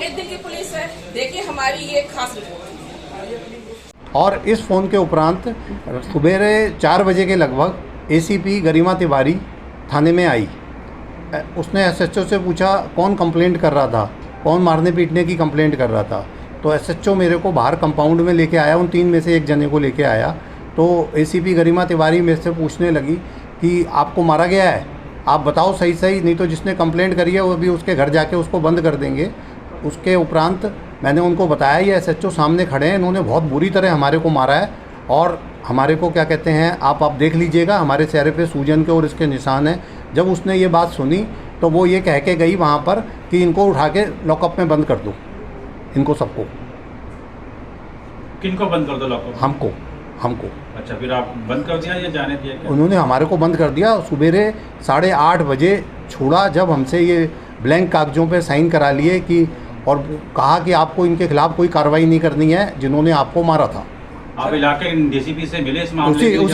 वाकई दिल्ली पुलिस है। देखिए हमारी ये खास रिपोर्ट। और इस फ़ोन के उपरांत सुबेरे 4 बजे के लगभग एसीपी गरिमा तिवारी थाने में आई। उसने एसएचओ से पूछा कौन कंप्लेंट कर रहा था, कौन मारने पीटने की कंप्लेंट कर रहा था। तो एसएचओ मेरे को बाहर कंपाउंड में लेके आया, उन 3 में से एक जने को लेके आया। तो एसीपी गरिमा तिवारी मेरे से पूछने लगी कि आपको मारा गया है, आप बताओ सही सही, नहीं तो जिसने कंप्लेंट करी है वो भी उसके घर जाके उसको बंद कर देंगे। उसके उपरांत मैंने उनको बताया ये एसएचओ सामने खड़े हैं, इन्होंने बहुत बुरी तरह हमारे को मारा है और हमारे को क्या कहते हैं आप देख लीजिएगा, हमारे चेहरे पे सूजन के और इसके निशान हैं। जब उसने ये बात सुनी तो वो ये कह के गई वहाँ पर कि इनको उठा के लॉकअप में बंद कर दो, इनको सबको। किनको बंद कर दो लॉकअप? हमको। अच्छा, फिर आप बंद कर दिया या जाने दिया क्या? उन्होंने हमारे को बंद कर दिया। सुबेरे 8:30 बजे छोड़ा, जब हमसे ये ब्लैंक कागज़ों पे साइन करा लिए कि और कहा कि आपको इनके खिलाफ़ कोई कार्रवाई नहीं करनी है जिन्होंने आपको मारा था। आप इलाके डीसीपी से मिले इस मामले में?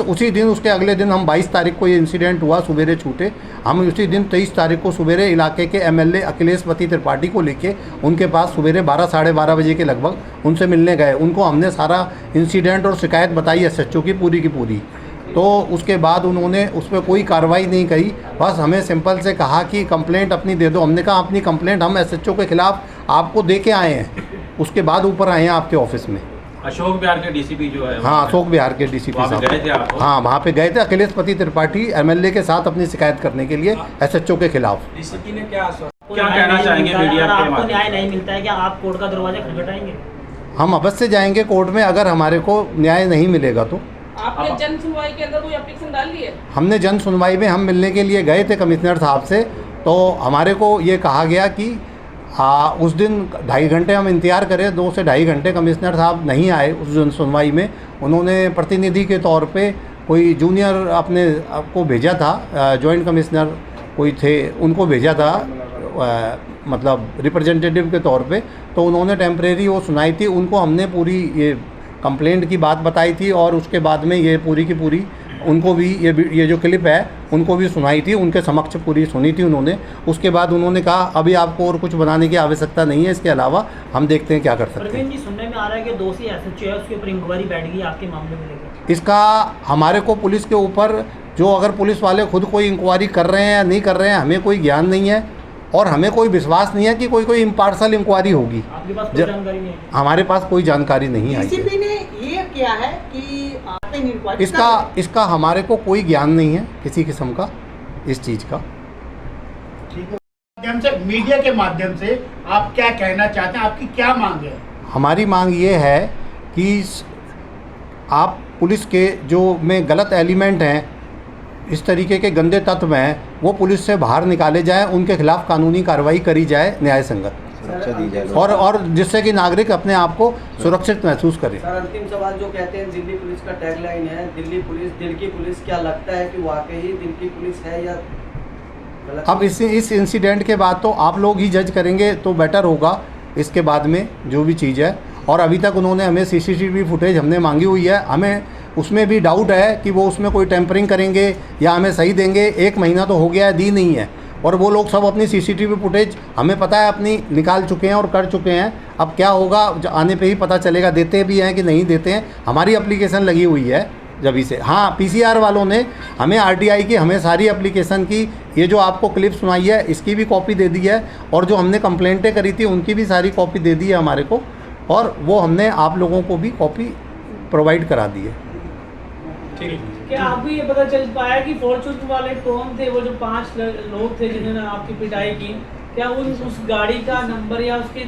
उसी दिन उसके अगले दिन हम 22 तारीख को ये इंसिडेंट हुआ, सुबेरे छूटे। हम उसी दिन 23 तारीख को सुबेरे इलाके के एमएलए अखिलेश पति त्रिपाठी को लेके उनके पास सुबेरे 12 साढ़े 12 बजे के लगभग उनसे मिलने गए। उनको हमने सारा इंसिडेंट और शिकायत बताई एसएचओ की पूरी। तो उसके बाद उन्होंने उस पर कोई कार्रवाई नहीं करी, बस हमें सिंपल से कहा कि कंप्लेंट अपनी दे दो। हमने कहा अपनी कंप्लेंट हम एसएचओ के खिलाफ़ आपको दे के आए हैं, उसके बाद ऊपर आए हैं आपके ऑफिस में। अशोक बिहार के डीसीपी जो है? हाँ, अशोक बिहार के डीसीपी साहब गए थे आप? हाँ, वहाँ पे गए थे अखिलेश पति त्रिपाठी एमएलए के साथ अपनी शिकायत करने के लिए एसएचओ के खिलाफ। डीसीपी ने क्या कहना चाहेंगे मीडिया के आपको न्याय नहीं मिलता है क्या आप कोर्ट का दरवाजा खटखटाएंगे? हम अवश्य जाएंगे कोर्ट में, अगर हमारे को न्याय नहीं मिलेगा तो। आपने जन सुनवाई के अंदर कोई एप्लीकेशन डाल ली है? हमने जन सुनवाई में हम मिलने के लिए गए थे कमिश्नर साहब से, तो हमारे को ये कहा गया कि उस दिन 2.5 घंटे हम इंतज़ार करें, 2 से 2.5 घंटे कमिश्नर साहब नहीं आए उस जन सुनवाई में। उन्होंने प्रतिनिधि के तौर पे कोई जूनियर अपने आपको भेजा था, जॉइंट कमिश्नर कोई थे उनको भेजा था, मतलब रिप्रेजेंटेटिव के तौर पे। तो उन्होंने टेम्परेरी वो सुनाई थी, उनको हमने पूरी ये कंप्लेंट की बात बताई थी और उसके बाद में ये पूरी की पूरी उनको भी ये जो क्लिप है उनको भी सुनाई थी, उनके समक्ष पूरी सुनी थी उन्होंने। उसके बाद उन्होंने कहा अभी आपको और कुछ बनाने की आवश्यकता नहीं है, इसके अलावा हम देखते हैं क्या कर सकते हैं। प्रवीण जी, सुनने में आ रहा है कि दोषी एसएचओ है, उसके ऊपर इंक्वायरी बैठ गई आपके मामले में लेकर। इसका हमारे को पुलिस के ऊपर जो अगर पुलिस वाले खुद कोई इंक्वायरी कर रहे हैं या नहीं कर रहे हैं हमें कोई ज्ञान नहीं है और हमें कोई विश्वास नहीं है कि कोई इम्पार्शल इंक्वायरी होगी। आपके पास कोई जानकारी नहीं है? हमारे पास कोई जानकारी नहीं आई डीसीपी ने ये किया है कि आप इंक्वायरी इसका हमारे को कोई ज्ञान नहीं है किसी किस्म का इस चीज़ का। माध्यम से मीडिया के माध्यम से आप क्या कहना चाहते हैं, आपकी क्या मांग है? हमारी मांग ये है कि आप पुलिस के जो में गलत एलिमेंट हैं, इस तरीके के गंदे तत्व हैं, वो पुलिस से बाहर निकाले जाएं, उनके खिलाफ़ कानूनी कार्रवाई करी जाए, न्याय संगत और जिससे कि नागरिक अपने आप को सुरक्षित महसूस करें। सर, अंतिम सवाल जो कहते हैं दिल्ली पुलिस का टैगलाइन है दिल्ली पुलिस दिल की पुलिस, क्या लगता है कि वाकई ही दिल की पुलिस है या गलत? अब इस इंसिडेंट के बाद तो आप लोग ही जज करेंगे तो बेटर होगा, इसके बाद में जो भी चीज़ है। और अभी तक उन्होंने हमें सीसीटीवी फुटेज हमने मांगी हुई है, हमें उसमें भी डाउट है कि वो उसमें कोई टेम्परिंग करेंगे या हमें सही देंगे। 1 महीना तो हो गया है, दी नहीं है और वो लोग सब अपनी सीसीटीवी फुटेज हमें पता है अपनी निकाल चुके हैं और कर चुके हैं। अब क्या होगा आने पे ही पता चलेगा, देते भी हैं कि नहीं देते हैं। हमारी एप्लीकेशन लगी हुई है जब से। हाँ, पीसीआर वालों ने हमें आरटीआई की हमें सारी एप्लीकेशन की ये जो आपको क्लिप सुनाई है इसकी भी कॉपी दे दी है और जो हमने कंप्लेंटें करी थी उनकी भी सारी कॉपी दे दी है हमारे को, और वो हमने आप लोगों को भी कॉपी प्रोवाइड करा दी है। क्या आपको ये पता चल पाया कि फॉर्चून वाले कौन थे, वो जो 5 लोग थे जिन्होंने आपकी पिटाई की? क्या उस गाड़ी का नंबर या उसके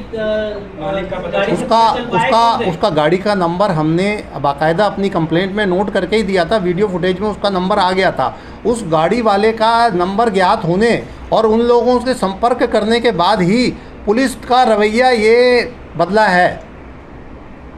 मालिक का पता? उसका गाड़ी का नंबर हमने बाकायदा अपनी कंप्लेंट में नोट करके ही दिया था, वीडियो फुटेज में उसका नंबर आ गया था। उस गाड़ी वाले का नंबर ज्ञात होने और उन लोगों से संपर्क करने के बाद ही पुलिस का रवैया ये बदला है।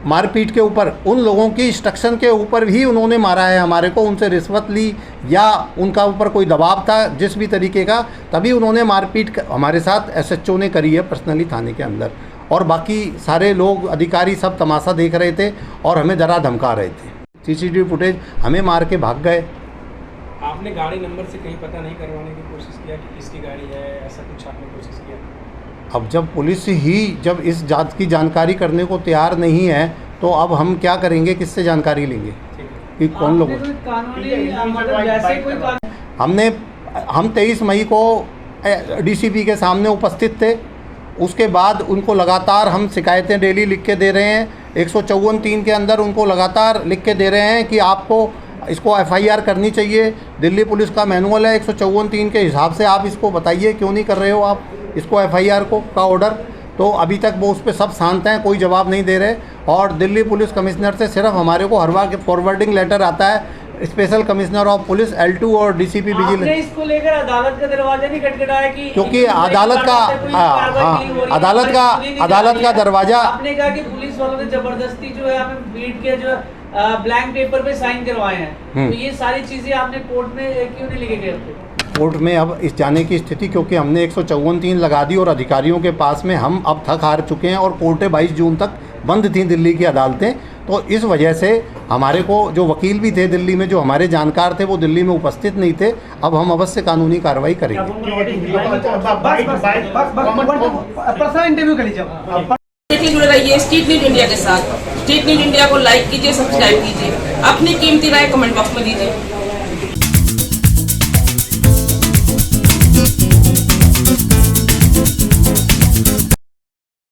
मारपीट के ऊपर उन लोगों की इंस्ट्रक्शन के ऊपर भी उन्होंने मारा है हमारे को, उनसे रिश्वत ली या उनका ऊपर कोई दबाव था जिस भी तरीके का, तभी उन्होंने मारपीट हमारे साथ एसएचओ ने करी है पर्सनली थाने के अंदर। और बाकी सारे लोग अधिकारी सब तमाशा देख रहे थे और हमें डरा धमका रहे थे। सीसीटीवी फुटेज हमें मार के भाग गए। आपने गाड़ी नंबर से कहीं पता नहीं करवाने की कोशिश किया कि किसकी गाड़ी है, ऐसा कुछ आपने कोशिश किया? अब जब पुलिस ही जब इस जात की जानकारी करने को तैयार नहीं है तो अब हम क्या करेंगे, किससे जानकारी लेंगे कि कौन लोग। आपने कोई कानूनी मतलब जैसे कोई कानून हम 23 मई को डीसीपी के सामने उपस्थित थे। उसके बाद उनको लगातार हम शिकायतें डेली लिख के दे रहे हैं। 154(3) के अंदर उनको लगातार लिख के दे रहे हैं कि आपको इसको एफआईआर करनी चाहिए। दिल्ली पुलिस का मैनुअल है 154(3) के हिसाब से, आप इसको बताइए क्यों नहीं कर रहे हो आप इसको एफआईआर का ऑर्डर। तो अभी तक वो उस पर सब शांत हैं, कोई जवाब नहीं दे रहे। और दिल्ली पुलिस कमिश्नर से सिर्फ हमारे को हर बार फॉरवर्डिंग लेटर आता है, special commissioner of police L2 और डीसीपी आपने विजिलेंस। इसको लेकर अदालत का दरवाजा नहीं खटखटाया कि क्योंकि अदालत का दरवाजा, आपने कहा कि पुलिस वालों ने जबरदस्ती जो है हमें बीट के जो ब्लैंक पेपर पे साइन करवाए हैं, तो ये सारी चीजें आपने कोर्ट में क्यों नहीं लेके गए थे? कोर्ट में अब इस जाने की स्थिति, क्योंकि हमने 154(3) लगा दी और अधिकारियों के पास में हम अब थक हार चुके हैं और कोर्टें 22 जून तक बंद थी दिल्ली की अदालतें। तो इस वजह से हमारे को जो वकील भी थे दिल्ली में, जो हमारे जानकार थे, वो दिल्ली में उपस्थित नहीं थे। अब हम अवश्य कानूनी कार्रवाई करेंगे। स्ट्रीट जुड़े रहिए स्ट्रीट न्यूज इंडिया के साथ। स्ट्रीट न्यूज इंडिया को लाइक कीजिए, सब्सक्राइब कीजिए, अपनी कीमती राय कमेंट बॉक्स में दीजिए।